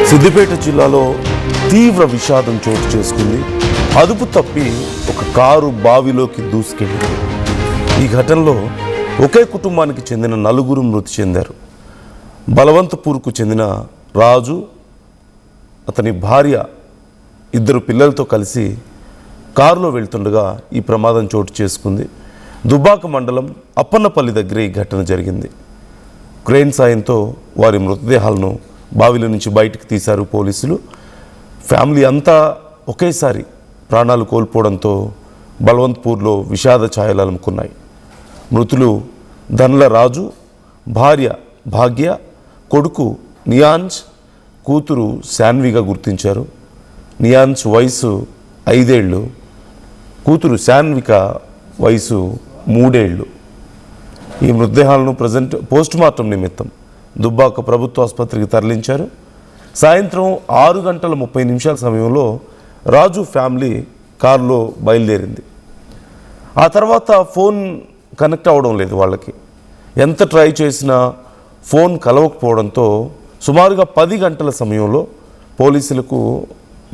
సిద్దిపేట జిల్లాలో తీవ్ర విషాదం చోటు చేసుకుంది. అదుపు తప్పి ఒక కారు బావిలోకి దూసుకెళ్ళింది. ఈ ఘటనలో ఒకే కుటుంబానికి చెందిన నలుగురు మృతి చెందారు. బలవంతపూర్కు చెందిన రాజు, అతని భార్య, ఇద్దరు పిల్లలతో కలిసి కారులో వెళ్తుండగా ఈ ప్రమాదం చోటు చేసుకుంది. దుబ్బాక మండలం అప్పన్నపల్లి దగ్గర ఈ ఘటన జరిగింది. క్రేన్ సాయంతో వారి మృతదేహాలను బావిలో నుంచి బయటికి తీశారు పోలీసులు. ఫ్యామిలీ అంతా ఒకేసారి ప్రాణాలు కోల్పోవడంతో బలవంతపూర్లో విషాద ఛాయలు అలుముకున్నాయి. మృతులు ధనల రాజు, భార్య భాగ్య, కొడుకు నియాన్స్, కూతురు శాన్విగా గుర్తించారు. నియాన్స్ వయసు 5 ఏళ్ళు, కూతురు శాన్విక వయసు 3 ఏళ్ళు. ఈ మృతదేహాలను ప్రజెంట్ పోస్టుమార్టం నిమిత్తం దుబ్బాక ప్రభుత్వ ఆసుపత్రికి తరలించారు. సాయంత్రం 6:30 సమయంలో రాజు ఫ్యామిలీ కారులో బయలుదేరింది. ఆ తర్వాత ఫోన్ కనెక్ట్ అవ్వడం లేదు వాళ్ళకి. ఎంత ట్రై చేసినా ఫోన్ కలవకపోవడంతో సుమారుగా 10 గంటల సమయంలో పోలీసులకు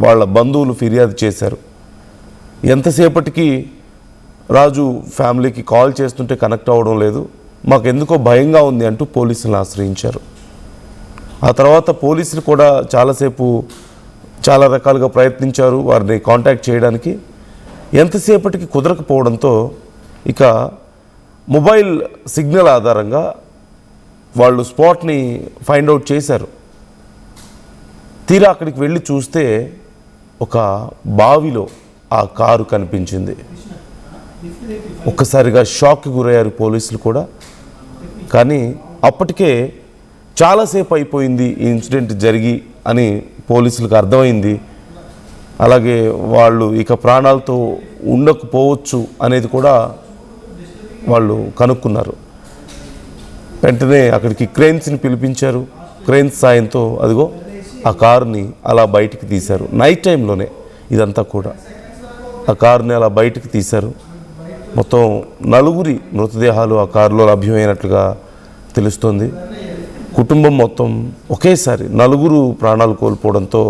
వాళ్ళ బంధువులు ఫిర్యాదు చేశారు. ఎంతసేపటికి రాజు ఫ్యామిలీకి కాల్ చేస్తుంటే కనెక్ట్ అవ్వడం లేదు, మాకెందుకో భయంగా ఉంది అంటూ పోలీసులను ఆశ్రయించారు. ఆ తర్వాత పోలీసులు కూడా చాలాసేపు చాలా రకాలుగా ప్రయత్నించారు వారిని కాంటాక్ట్ చేయడానికి. ఎంతసేపటికి కుదరకపోవడంతో ఇక మొబైల్ సిగ్నల్ ఆధారంగా వాళ్ళు స్పాట్ని ఫైండ్ అవుట్ చేశారు. తీరా అక్కడికి వెళ్ళి చూస్తే ఒక బావిలో ఆ కారు కనిపించింది. ఒక్కసారిగా షాక్కి గురయ్యారు పోలీసులు కూడా. కానీ అప్పటికే చాలాసేపు అయిపోయింది ఈ ఇన్సిడెంట్ జరిగి అని పోలీసులకు అర్థమైంది. అలాగే వాళ్ళు ఇక ప్రాణాలతో ఉండకపోవచ్చు అనేది కూడా వాళ్ళు కనుక్కున్నారు. వెంటనే అక్కడికి క్రేన్స్ని పిలిపించారు. క్రేన్స్ సాయంతో అదిగో ఆ కారుని అలా బయటికి తీశారు. నైట్ టైంలోనే ఇదంతా కూడా ఆ కారుని అలా బయటికి తీశారు. మొత్తం 4 మృతదేహాలు ఆ కారులో లభ్యమైనట్లుగా తెలుస్తోంది. కుటుంబం మొత్తం ఒకేసారి 4 ప్రాణాలు కోల్పోవడంతో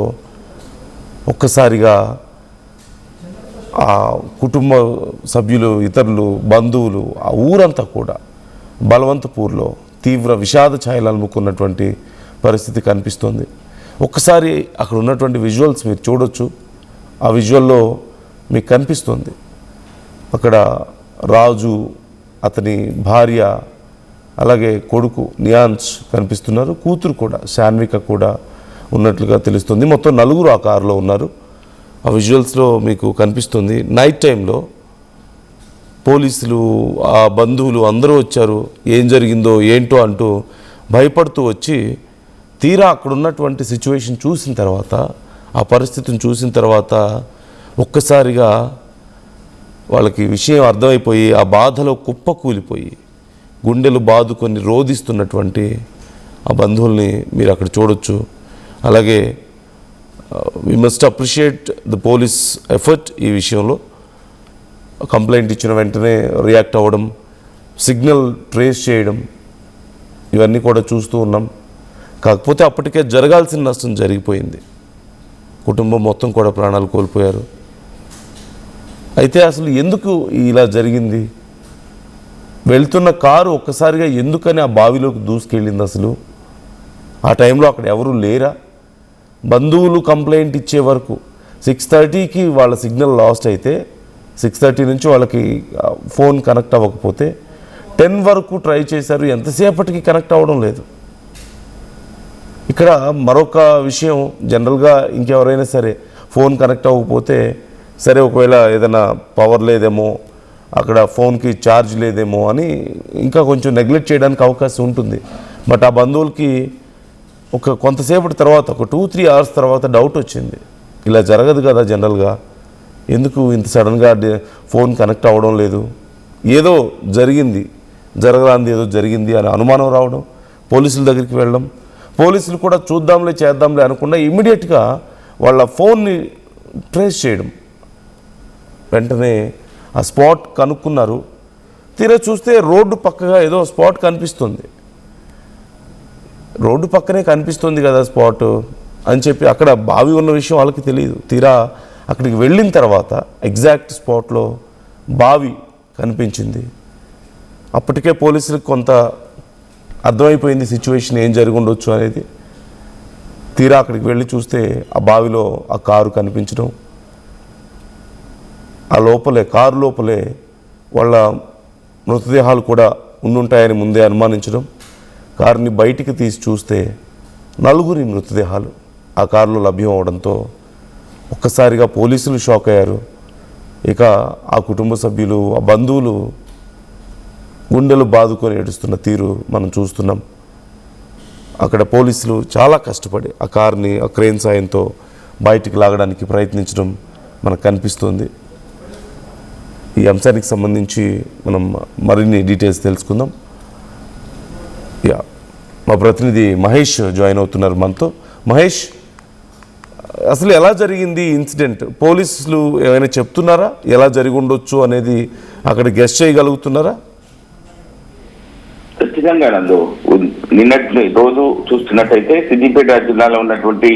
ఒక్కసారిగా ఆ కుటుంబ సభ్యులు, ఇతరులు, బంధువులు, ఆ ఊరంతా కూడా బలవంతపూర్లో తీవ్ర విషాద ఛాయలు అలుముకున్నటువంటి పరిస్థితి కనిపిస్తోంది. ఒక్కసారి అక్కడ ఉన్నటువంటి విజువల్స్ మీరు చూడొచ్చు. ఆ విజువల్లో మీకు కనిపిస్తుంది అక్కడ రాజు, అతని భార్య, అలాగే కొడుకు నియాన్స్ కనిపిస్తున్నారు. కూతురు కూడా శాన్విక కూడా ఉన్నట్లుగా తెలుస్తుంది. మొత్తం 4 ఆ కారులో ఉన్నారు. ఆ విజువల్స్లో మీకు కనిపిస్తుంది. నైట్ టైంలో పోలీసులు, ఆ బంధువులు అందరూ వచ్చారు. ఏం జరిగిందో ఏంటో అంటూ భయపడుతూ వచ్చి తీరా అక్కడ ఉన్నటువంటి సిచ్యువేషన్ చూసిన తర్వాత, ఆ పరిస్థితిని చూసిన తర్వాత ఒక్కసారిగా వాళ్ళకి విషయం అర్థమైపోయి ఆ బాధలో కుప్పకూలిపోయి గుండెలు బాదుకొని రోధిస్తున్నటువంటి ఆ బంధువుల్ని మీరు అక్కడ చూడొచ్చు. అలాగే we must appreciate the police effort. ఈ విషయంలో కంప్లైంట్ ఇచ్చిన వెంటనే రియాక్ట్ అవ్వడం, సిగ్నల్ ట్రేస్ చేయడం, ఇవన్నీ కూడా చూస్తూ ఉన్నాం. కాకపోతే అప్పటికే జరగాల్సిన నష్టం జరిగిపోయింది. కుటుంబం మొత్తం కూడా ప్రాణాలు కోల్పోయారు. అయితే అసలు ఎందుకు ఇలా జరిగింది? వెళ్తున్న కారు ఒక్కసారిగా ఎందుకని ఆ బావిలోకి దూసుకెళ్ళింది? అసలు ఆ టైంలో అక్కడ ఎవరు లేరా? బంధువులు కంప్లైంట్ ఇచ్చే వరకు 6:30కి వాళ్ళ సిగ్నల్ లాస్ట్ అయితే 6:30 నుంచి వాళ్ళకి ఫోన్ కనెక్ట్ అవ్వకపోతే 10 వరకు ట్రై చేశారు. ఎంతసేపటికి కనెక్ట్ అవ్వడం లేదు. ఇక్కడ మరొక విషయం, జనరల్గా ఇంకెవరైనా సరే ఫోన్ కనెక్ట్ అవ్వకపోతే సరే, ఒకవేళ ఏదైనా పవర్ లేదేమో, అక్కడ ఫోన్కి ఛార్జ్ లేదేమో అని ఇంకా కొంచెం నెగ్లెక్ట్ చేయడానికి అవకాశం ఉంటుంది. బట్ ఆ బంధువులకి కొంతసేపటి తర్వాత, ఒక 2-3 అవర్స్ తర్వాత డౌట్ వచ్చింది. ఇలా జరగదు కదా జనరల్గా, ఎందుకు ఇంత సడన్గా ఫోన్ కనెక్ట్ అవ్వడం లేదు, ఏదో జరిగింది, జరగరాంది ఏదో జరిగింది అని అనుమానం రావడం, పోలీసుల దగ్గరికి వెళ్ళడం. పోలీసులు కూడా చూద్దాంలే చేద్దాంలే అనుకున్నా ఇమ్మీడియట్గా వాళ్ళ ఫోన్ని ట్రేస్ చేయడం. వెంటనే ఆ స్పాట్ కనుక్కున్నారు. తీరా చూస్తే రోడ్డు పక్కగా ఏదో స్పాట్ కనిపిస్తుంది. రోడ్డు పక్కనే కనిపిస్తుంది కదా స్పాట్. అని చెప్పి అక్కడ బావి ఉన్న విషయం వాళ్ళకి తెలియదు. తీరా అక్కడికి వెళ్ళిన తర్వాత ఎగ్జాక్ట్ స్పాట్లో బావి కనిపించింది. అప్పటికే పోలీసులకు కొంత అర్థమైపోయింది సిచ్యువేషన్ ఏం జరిగి ఉండొచ్చు అనేది. తీరా అక్కడికి వెళ్ళి చూస్తే ఆ బావిలో ఆ కారు కనిపించడం, ఆ కారు లోపలే వాళ్ళ మృతదేహాలు కూడా ఉండుంటాయని ముందే అనుమానించడం. కారుని బయటికి తీసి చూస్తే 4 మృతదేహాలు ఆ కారులో లభ్యం అవడంతో ఒక్కసారిగా పోలీసులు షాక్ అయ్యారు. ఇక ఆ కుటుంబ సభ్యులు, ఆ బంధువులు గుండెలు బాదుకొని ఏడుస్తున్న తీరు మనం చూస్తున్నాం. అక్కడ పోలీసులు చాలా కష్టపడి ఆ కార్ని ఆ క్రేన్ సాయంతో బయటికి లాగడానికి ప్రయత్నించడం మనకు కనిపిస్తుంది. ఈ అంశానికి సంబంధించి మనం మరిన్ని డీటెయిల్స్ తెలుసుకుందాం. మా ప్రతినిధి మహేష్ జాయిన్ అవుతున్నారు మనతో. మహేష్, అసలు ఎలా జరిగింది ఇన్సిడెంట్? పోలీసులు ఏమైనా చెప్తున్నారా ఎలా జరిగి ఉండొచ్చు అనేది? అక్కడ గెస్ట్ చేయగలుగుతున్నారా? ఖచ్చితంగా నందు, నిన్నటి రోజు చూస్తున్నట్టయితే సిద్దిపేట జిల్లాలో ఉన్నటువంటి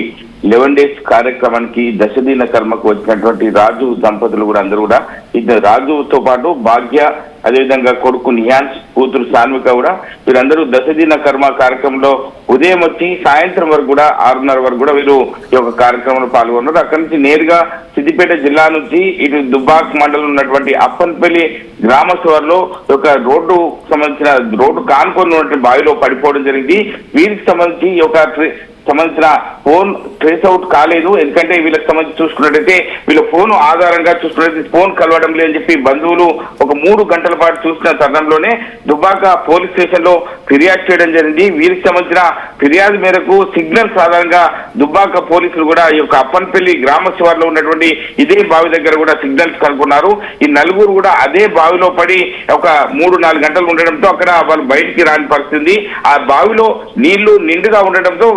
11 days కార్యక్రమానికి దశదిన కర్మకు వచ్చినటువంటి రాజు దంపతులు కూడా అందరూ కూడా ఇద్దరు రాజుతో పాటు భాగ్య, అదేవిధంగా కొడుకు నిహాన్స్, కూతురు సాన్విక కూడా వీరందరూ దశదిన కర్మ కార్యక్రమంలో ఉదయం వచ్చి సాయంత్రం వరకు కూడా 6:30 వరకు కూడా వీరు ఈ యొక్క కార్యక్రమంలో పాల్గొన్నారు. అక్కడి నుంచి నేరుగా సిద్దిపేట జిల్లా నుంచి ఇటు దుబ్బాక్ మండలం ఉన్నటువంటి అప్పన్పల్లి గ్రామ శివారులో ఒక రోడ్డు సంబంధించిన రోడ్డు కానుకొని ఉన్నటువంటి బావిలో పడిపోవడం జరిగింది. వీరికి సంబంధించి సంబంధించిన ఫోన్ ట్రేస్ అవుట్ కాలేదు. ఎందుకంటే వీళ్ళకి సంబంధించి చూసుకున్నట్టయితే వీళ్ళ ఫోన్ ఆధారంగా చూసుకున్నట్లయితే ఫోన్ కలవడం లేదని చెప్పి బంధువులు ఒక 3 గంటల పాటు చూసిన తరుణంలోనే దుబ్బాక పోలీస్ స్టేషన్ లో ఫిర్యాదు చేయడం జరిగింది. వీరికి సంబంధించిన ఫిర్యాదు మేరకు సిగ్నల్స్ ఆధారంగా దుబ్బాక పోలీసులు కూడా ఈ యొక్క అప్పన్పల్లి గ్రామ శివారులో ఉన్నటువంటి ఇదే బావి దగ్గర కూడా సిగ్నల్స్ కనుక్కున్నారు. ఈ 4 కూడా అదే బావిలో పడి ఒక 3-4 గంటలు ఉండడంతో అక్కడ వాళ్ళు బయటికి రాని పరిస్థితి. ఆ బావిలో నీళ్లు నిండుగా ఉండడంతో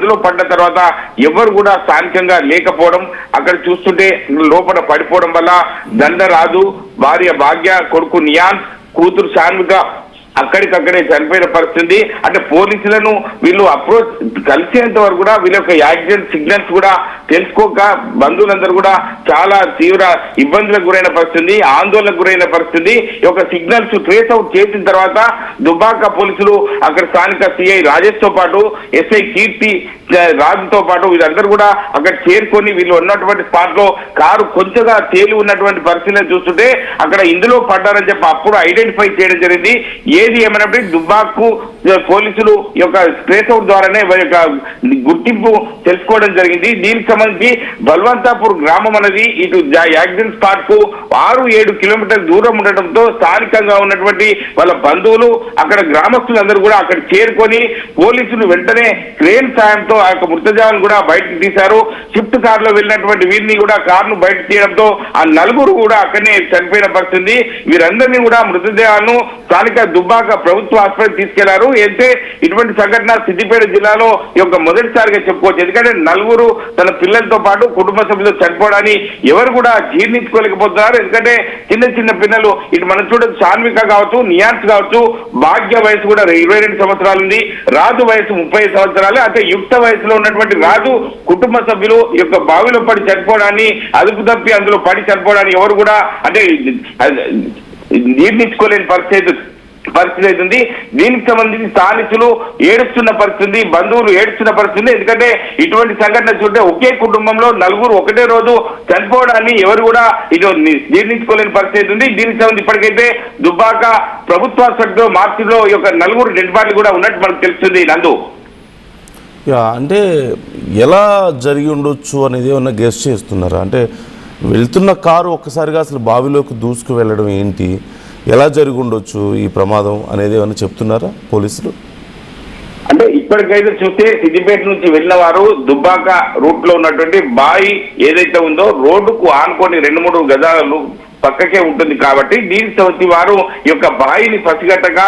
అందులో పడ్డ తర్వాత ఎవరు కూడా స్థానికంగా లేకపోవడం, అక్కడ చూస్తుంటే లోపల పడిపోవడం వల్ల దండరాజు, భార్య భాగ్య, కొడుకు నియాన్, కూతురు సాన్విక అక్కడికక్కడే చనిపోయిన పరిస్థితి. అంటే పోలీసులను వీళ్ళు అప్రోచ్ కలిసేంత వరకు కూడా వీళ్ళ యొక్క యాక్సిడెంట్ సిగ్నల్స్ కూడా తెలుసుకోక బంధువులందరూ కూడా చాలా తీవ్ర ఇబ్బందులకు గురైన పరిస్థితి, ఆందోళనకు గురైన పరిస్థితి. ఈ యొక్క సిగ్నల్స్ ట్రేస్ అవుట్ చేసిన తర్వాత దుబ్బాక పోలీసులు అక్కడ స్థానిక సిఐ రాజేష్ తో పాటు ఎస్ఐ కీర్తి రాజుతో పాటు వీళ్ళందరూ కూడా అక్కడ చేరుకొని వీళ్ళు ఉన్నటువంటి స్పాట్ లో కారు కొంచెంగా తేలి ఉన్నటువంటి పరిస్థితిని చూస్తుంటే అక్కడ ఇందులో పడ్డారని చెప్పి అప్పుడు ఐడెంటిఫై చేయడం జరిగింది. ఏది ఏమైనప్పటికీ దుబ్బాకు పోలీసులు యొక్క ట్రేస్ అవుట్ ద్వారానే వారి యొక్క గుర్తింపు తెలుసుకోవడం జరిగింది. దీనికి సంబంధించి బల్వంతాపూర్ గ్రామం అనేది ఇటు యాక్సిడెంట్ స్పాట్ కు 6-7 కిలోమీటర్ల దూరం ఉండటంతో స్థానికంగా ఉన్నటువంటి వాళ్ళ బంధువులు అక్కడ గ్రామస్తులందరూ కూడా అక్కడ చేరుకొని పోలీసులు వెంటనే క్రేన్ సాయంతో ఆ యొక్క మృతదేహాలను కూడా బయటకు తీశారు. షిఫ్ట్ కార్ లో వెళ్ళినటువంటి వీరిని కూడా కారును బయటకు తీయడంతో ఆ 4 కూడా అక్కడనే చనిపోయిన పరిస్థితి. వీరందరినీ కూడా మృతదేహాలను స్థానిక దుబ్బాక ప్రభుత్వ ఆసుపత్రికి తీసుకెళ్లారు. అయితే ఇటువంటి సంఘటన సిద్దిపేట జిల్లాలో ఈ యొక్క మొదటిసారిగా చెప్పుకోవచ్చు. ఎందుకంటే 4 తన పిల్లలతో పాటు కుటుంబ సభ్యులతో చనిపోవడాన్ని ఎవరు కూడా జీర్ణించుకోలేకపోతున్నారు. ఎందుకంటే చిన్న పిల్లలు ఇటు మనం చూడొచ్చు, సాన్విక కావచ్చు, నియాన్స్ కావచ్చు, భాగ్య వయసు కూడా 22 సంవత్సరాలు ఉంది, రాజు వయసు 30 సంవత్సరాలు. అంటే యుక్త వయసులో ఉన్నటువంటి రాజు కుటుంబ సభ్యులు ఈ యొక్క బావిలో పడి చనిపోవడాన్ని, అదుపు తప్పి అందులో పడి చనిపోవడాన్ని ఎవరు కూడా అంటే జీర్ణించుకోలేని పరిస్థితి అవుతుంది. దీనికి సంబంధించి స్థానికులు ఏడుస్తున్న పరిస్థితి, బంధువులు ఏడుస్తున్న పరిస్థితి. ఎందుకంటే ఇటువంటి సంఘటన చూస్తే ఒకే కుటుంబంలో 4 ఒకటే రోజు చనిపోవడాన్ని ఎవరు కూడా ఇది జీర్ణించుకోలేని పరిస్థితి ఉంది. దీనికి సంబంధించి ఇప్పటికైతే దుబ్బాక ప్రభుత్వ ఆసుపత్రిలో మార్చిలో ఈ యొక్క 4 డెడ్ బాడీలు కూడా ఉన్నట్టు మనకు తెలుస్తుంది. నందు, అంటే ఎలా జరిగి ఉండొచ్చు అనేది ఏమన్నా గెస్ట్ చేస్తున్నారా? అంటే వెళ్తున్న కారు ఒక్కసారిగా అసలు బావిలోకి దూసుకు వెళ్ళడం ఏంటి, ఎలా జరిగి ఉండొచ్చు ఈ ప్రమాదం అనేది ఏమన్నా చెప్తున్నారా పోలీసులు? అంటే ఇప్పటికైతే చూస్తే సిద్దిపేట నుంచి వెళ్ళిన వారు దుబ్బాక రూట్ లో ఉన్నటువంటి బావి ఏదైతే ఉందో రోడ్డుకు ఆనుకొని 2-3 గజాలు పక్కకే ఉంటుంది కాబట్టి దీనికి సంబంధించి వారు ఈ యొక్క బావిని పసిగట్టగా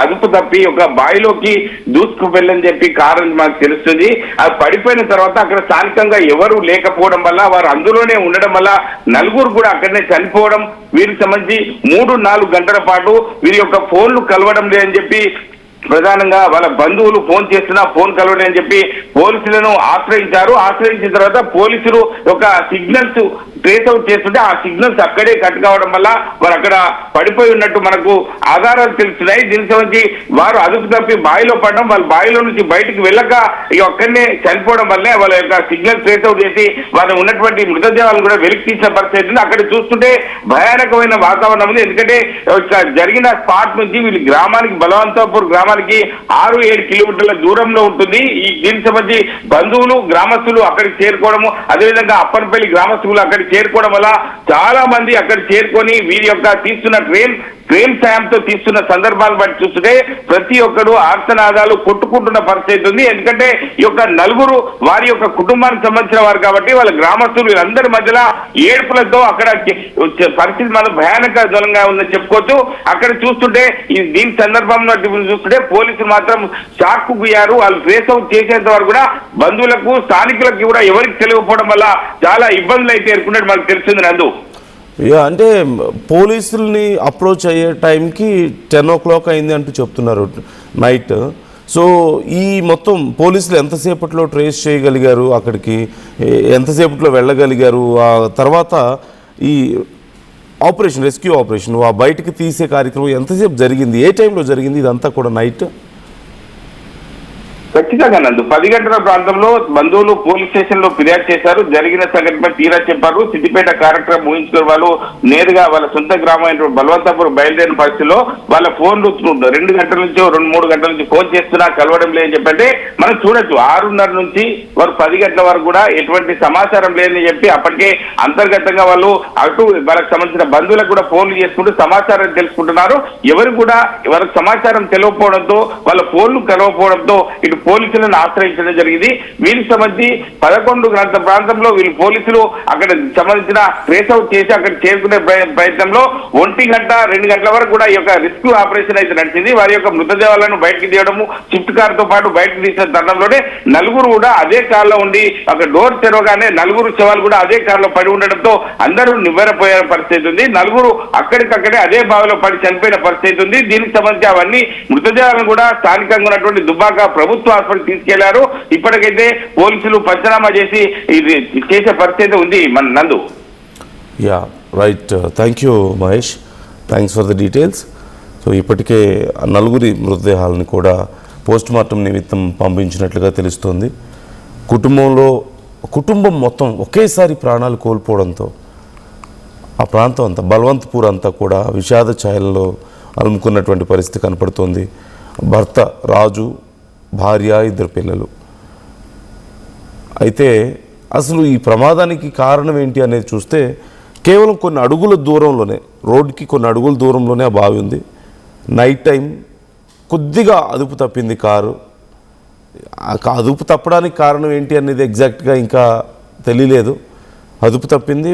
అదుపు తప్పి ఒక బావిలోకి దూసుకు వెళ్ళని చెప్పి కారణం మాకు తెలుస్తుంది. అది పడిపోయిన తర్వాత అక్కడ స్థానికంగా ఎవరు లేకపోవడం వల్ల వారు అందులోనే ఉండడం వల్ల 4 కూడా అక్కడనే చనిపోవడం, వీరికి సంబంధించి 3-4 గంటల పాటు వీరి యొక్క ఫోన్లు కలవడం లేదని చెప్పి ప్రధానంగా వాళ్ళ బంధువులు ఫోన్ చేస్తున్నా ఫోన్ కలవని అని చెప్పి పోలీసులను ఆశ్రయించారు. ఆశ్రయించిన తర్వాత పోలీసులు ఒక సిగ్నల్స్ ట్రేస్ అవుట్ చేస్తుంటే ఆ సిగ్నల్స్ అక్కడే కట్ కావడం వల్ల వారు అక్కడ పడిపోయి ఉన్నట్టు మనకు ఆధారాలు తెలుస్తున్నాయి. దీనికి సంబంధించి వారు అదుపు తప్పి బావిలో పడడం, వాళ్ళ బావిలో నుంచి బయటకు వెళ్ళక ఇక అక్కడనే చనిపోవడం వల్లే వాళ్ళ యొక్క సిగ్నల్ ట్రేస్ అవుట్ చేసి వారు ఉన్నటువంటి మృతదేహాలను కూడా వెలికి తీసిన పరిస్థితి ఉంది. అక్కడ చూస్తుంటే భయానకమైన వాతావరణం ఉంది. ఎందుకంటే జరిగిన స్పాట్ నుంచి వీళ్ళు గ్రామానికి బలవంతపూర్ గ్రామానికి 6-7 కిలోమీటర్ల దూరంలో ఉంటుంది. ఈ దీనికి సంబంధించి బంధువులు గ్రామస్తులు అక్కడికి చేరుకోవడము, అదేవిధంగా అప్పనపల్లి గ్రామస్తులు అక్కడికి చేరుకోవడం వల్ల చాలా మంది అక్కడ చేరుకొని వీరి యొక్క తీస్తున్న ట్రైన్ సాయంతో తీస్తున్న సందర్భాలను బట్టి చూస్తుంటే ప్రతి ఒక్కరు ఆర్తనాదాలు కొట్టుకుంటున్న పరిస్థితి ఉంది. ఎందుకంటే ఈ యొక్క నలుగురు వారి యొక్క కుటుంబానికి సంబంధించిన వారు కాబట్టి వాళ్ళ గ్రామస్తులు వీళ్ళందరి మధ్యలో ఏడుపులతో అక్కడ పరిస్థితి మనం భయానకంగా ఉందని చెప్పుకోవచ్చు. అక్కడ చూస్తుంటే దీని సందర్భంలో చూస్తుంటే పోలీసులు మాత్రం షాక్ గుయ్యారు. వాళ్ళు ట్రేస్ అవుట్ చేసేంత వరకు కూడా బంధువులకు స్థానికులకు కూడా ఎవరికి తెలియకపోవడం వల్ల చాలా ఇబ్బందులు అయితే ఎదుర్కొన్నట్టు మనకు తెలిసింది నందు. అంటే పోలీసుల్ని అప్రోచ్ అయ్యే టైంకి 10 o'clock అయింది అంటూ చెప్తున్నారు నైట్. సో ఈ మొత్తం పోలీసులు ఎంతసేపట్లో ట్రేస్ చేయగలిగారు, అక్కడికి ఎంతసేపట్లో వెళ్ళగలిగారు, ఆ తర్వాత ఈ రెస్క్యూ ఆపరేషన్ ఆ బయటికి తీసే కార్యక్రమం ఎంతసేపు జరిగింది, ఏ టైంలో జరిగింది ఇదంతా కూడా నైట్? ఖచ్చితంగా నందు 10 గంటల ప్రాంతంలో బంధువులు పోలీస్ స్టేషన్ లో ఫిర్యాదు చేశారు. జరిగిన సంఘటన తీరా చెప్పారు. సిద్దిపేట కార్యక్రమం ఊహించుకుని వాళ్ళు నేరుగా వాళ్ళ సొంత గ్రామం బలవంతపూర్ బయలుదేరిన పరిస్థితిలో వాళ్ళ ఫోన్లు 2 గంటల నుంచి 2-3 గంటల నుంచి ఫోన్ చేస్తున్నా కలవడం లేదని చెప్పంటే మనం చూడొచ్చు. 6:30 నుంచి వారు 10 గంటల వరకు కూడా ఎటువంటి సమాచారం లేదని చెప్పి అప్పటికే అంతర్గతంగా వాళ్ళు అటు వాళ్ళకి సంబంధించిన బంధువులకు కూడా ఫోన్లు చేసుకుంటూ సమాచారం తెలుసుకుంటున్నారు. ఎవరు కూడా వాళ్ళకి సమాచారం తెలియకపోవడంతో వాళ్ళ ఫోన్లు కలవకపోవడంతో ఇటు పోలీసులను ఆశ్రయించడం జరిగింది. వీరికి సంబంధించి 11 గంటల ప్రాంతంలో వీళ్ళు పోలీసులు అక్కడ సంబంధించిన ట్రేస్ అవుట్ చేసి అక్కడ చేరుకునే ప్రయత్నంలో 1 గంట 2 గంటల వరకు కూడా ఈ యొక్క రెస్క్యూ ఆపరేషన్ అయితే నడిచింది. వారి యొక్క మృతదేహాలను బయటకు తీయడము స్విఫ్ట్ కార్ తో పాటు బయటకు తీసిన తరుణంలోనే నలుగురు కూడా అదే కారులో ఉండి అక్కడ డోర్ తెరవగానే నలుగురు శవాలు కూడా అదే కారులో పడి ఉండడంతో అందరూ నివ్వెరపోయే పరిస్థితి ఉంది. నలుగురు అక్కడికక్కడే అదే బావిలో పడి చనిపోయిన పరిస్థితి ఉంది. దీనికి సంబంధించి అవన్నీ మృతదేహాలను కూడా స్థానికంగా ఉన్నటువంటి దుబ్బాక ప్రభుత్వ హాస్పిటల్ తీసుకెళ్లారు. ఇప్పటికైతే పోలీసులు పంచనామా చేసి ఇది చేసే పరిస్థితి ఉంది మన నందు. Yeah right, thank you Mahesh, thanks for the details. So ఇప్పటికే నలుగురి మృతదేహాలను కూడా పోస్ట్ మార్టం నిమిత్తం పంపించినట్లుగా తెలుస్తోంది. కుటుంబం మొత్తం ఒకేసారి ప్రాణాలు కోల్పోవడంతో ఆ ప్రాంతం అంతా బల్వంతపూర్ అంతా కూడా విషాద ఛాయల్లో అలుముకున్నటువంటి పరిస్థితి కనపడుతోంది. భర్త రాజు, భార్య, 2 పిల్లలు. అయితే అసలు ఈ ప్రమాదానికి కారణం ఏంటి అనేది చూస్తే కేవలం కొన్ని అడుగుల దూరంలోనే, రోడ్డుకి కొన్ని అడుగుల దూరంలోనే ఆ బావి ఉంది. నైట్ టైం కొద్దిగా అదుపు తప్పింది కారు. అదుపు తప్పడానికి కారణం ఏంటి అనేది ఎగ్జాక్ట్గా ఇంకా తెలియలేదు. అదుపు తప్పింది,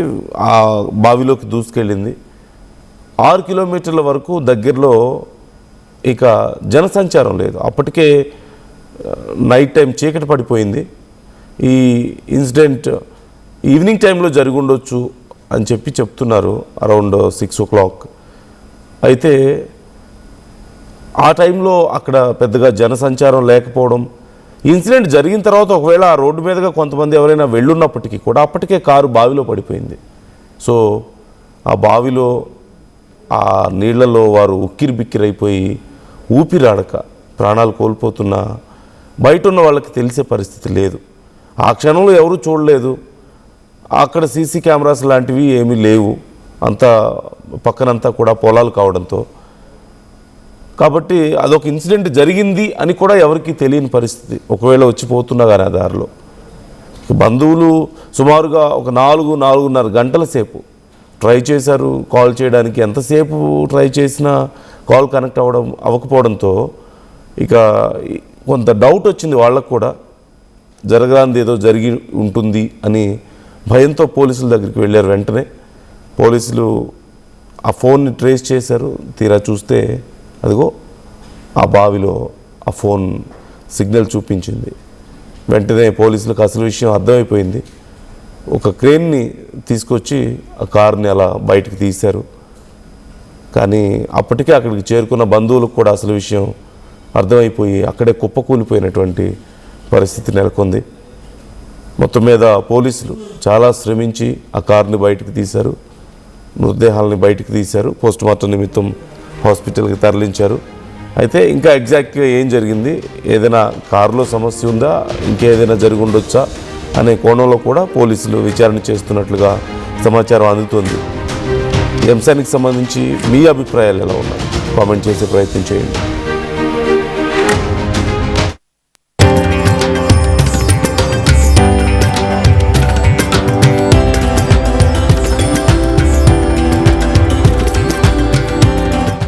ఆ బావిలోకి దూసుకెళ్ళింది. 6 కిలోమీటర్ల వరకు దగ్గరలో ఇక జనసంచారం లేదు. అప్పటికే నైట్ టైం చీకటి పడిపోయింది. ఈ ఇన్సిడెంట్ ఈవినింగ్ టైంలో జరిగి ఉండొచ్చు అని చెప్తున్నారు, అరౌండ్ 6 o'clock. అయితే ఆ టైంలో అక్కడ పెద్దగా జనసంచారం లేకపోవడం, ఇన్సిడెంట్ జరిగిన తర్వాత ఒకవేళ ఆ రోడ్డు మీదుగా కొంతమంది ఎవరైనా వెళ్ళున్నప్పటికీ కూడా అప్పటికే కారు బావిలో పడిపోయింది. సో ఆ బావిలో ఆ నీళ్లలో వారు ఉక్కిరిబిక్కిరైపోయి ఊపిరాడక ప్రాణాలు కోల్పోతున్న బయట ఉన్న వాళ్ళకి తెలిసే పరిస్థితి లేదు. ఆ క్షణంలో ఎవరూ చూడలేదు. అక్కడ సీసీ కెమెరాస్ లాంటివి ఏమీ లేవు, అంతా పక్కనంతా కూడా పొలాలు కావడంతో. కాబట్టి అదొక ఇన్సిడెంట్ జరిగింది అని కూడా ఎవరికీ తెలియని పరిస్థితి. ఒకవేళ వచ్చిపోతున్నా కానీ ఆ దారిలో బంధువులు సుమారుగా ఒక 4-4.5 గంటల సేపు ట్రై చేశారు కాల్ చేయడానికి. ఎంతసేపు ట్రై చేసినా కాల్ కనెక్ట్ అవ్వకపోవడంతో ఇక కొంత డౌట్ వచ్చింది వాళ్ళకు కూడా, జరగరాంది ఏదో జరిగి ఉంటుంది అని భయంతో పోలీసుల దగ్గరికి వెళ్ళారు. వెంటనే పోలీసులు ఆ ఫోన్ని ట్రేస్ చేశారు. తీరా చూస్తే అదిగో ఆ బావిలో ఆ ఫోన్ సిగ్నల్ చూపించింది. వెంటనే పోలీసులకు అసలు విషయం అర్థమైపోయింది. ఒక క్రేన్ని తీసుకొచ్చి ఆ కారుని అలా బయటకు తీశారు. కానీ అప్పటికే అక్కడికి చేరుకున్న బంధువులకు కూడా అసలు విషయం అర్థమైపోయి అక్కడే కుప్పకూలిపోయినటువంటి పరిస్థితి నెలకొంది. మొత్తం మీద పోలీసులు చాలా శ్రమించి ఆ కారుని బయటకు తీశారు, మృతదేహాలని బయటకు తీశారు, పోస్టుమార్టం నిమిత్తం హాస్పిటల్కి తరలించారు. అయితే ఇంకా ఎగ్జాక్ట్గా ఏం జరిగింది, ఏదైనా కారులో సమస్య ఉందా, ఇంకేదైనా జరిగి ఉండొచ్చా అనే కోణంలో కూడా పోలీసులు విచారణ చేస్తున్నట్లుగా సమాచారం అందుతుంది. ఈ అంశానికి సంబంధించి మీ అభిప్రాయాలు ఎలా ఉన్నాయి కామెంట్ చేసే ప్రయత్నం చేయండి.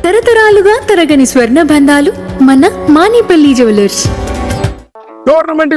తరతరాలుగా తరగని స్వర్ణ బంధాలు మన మానిపల్లి జ్యువెలర్స్. టోర్నమెంట్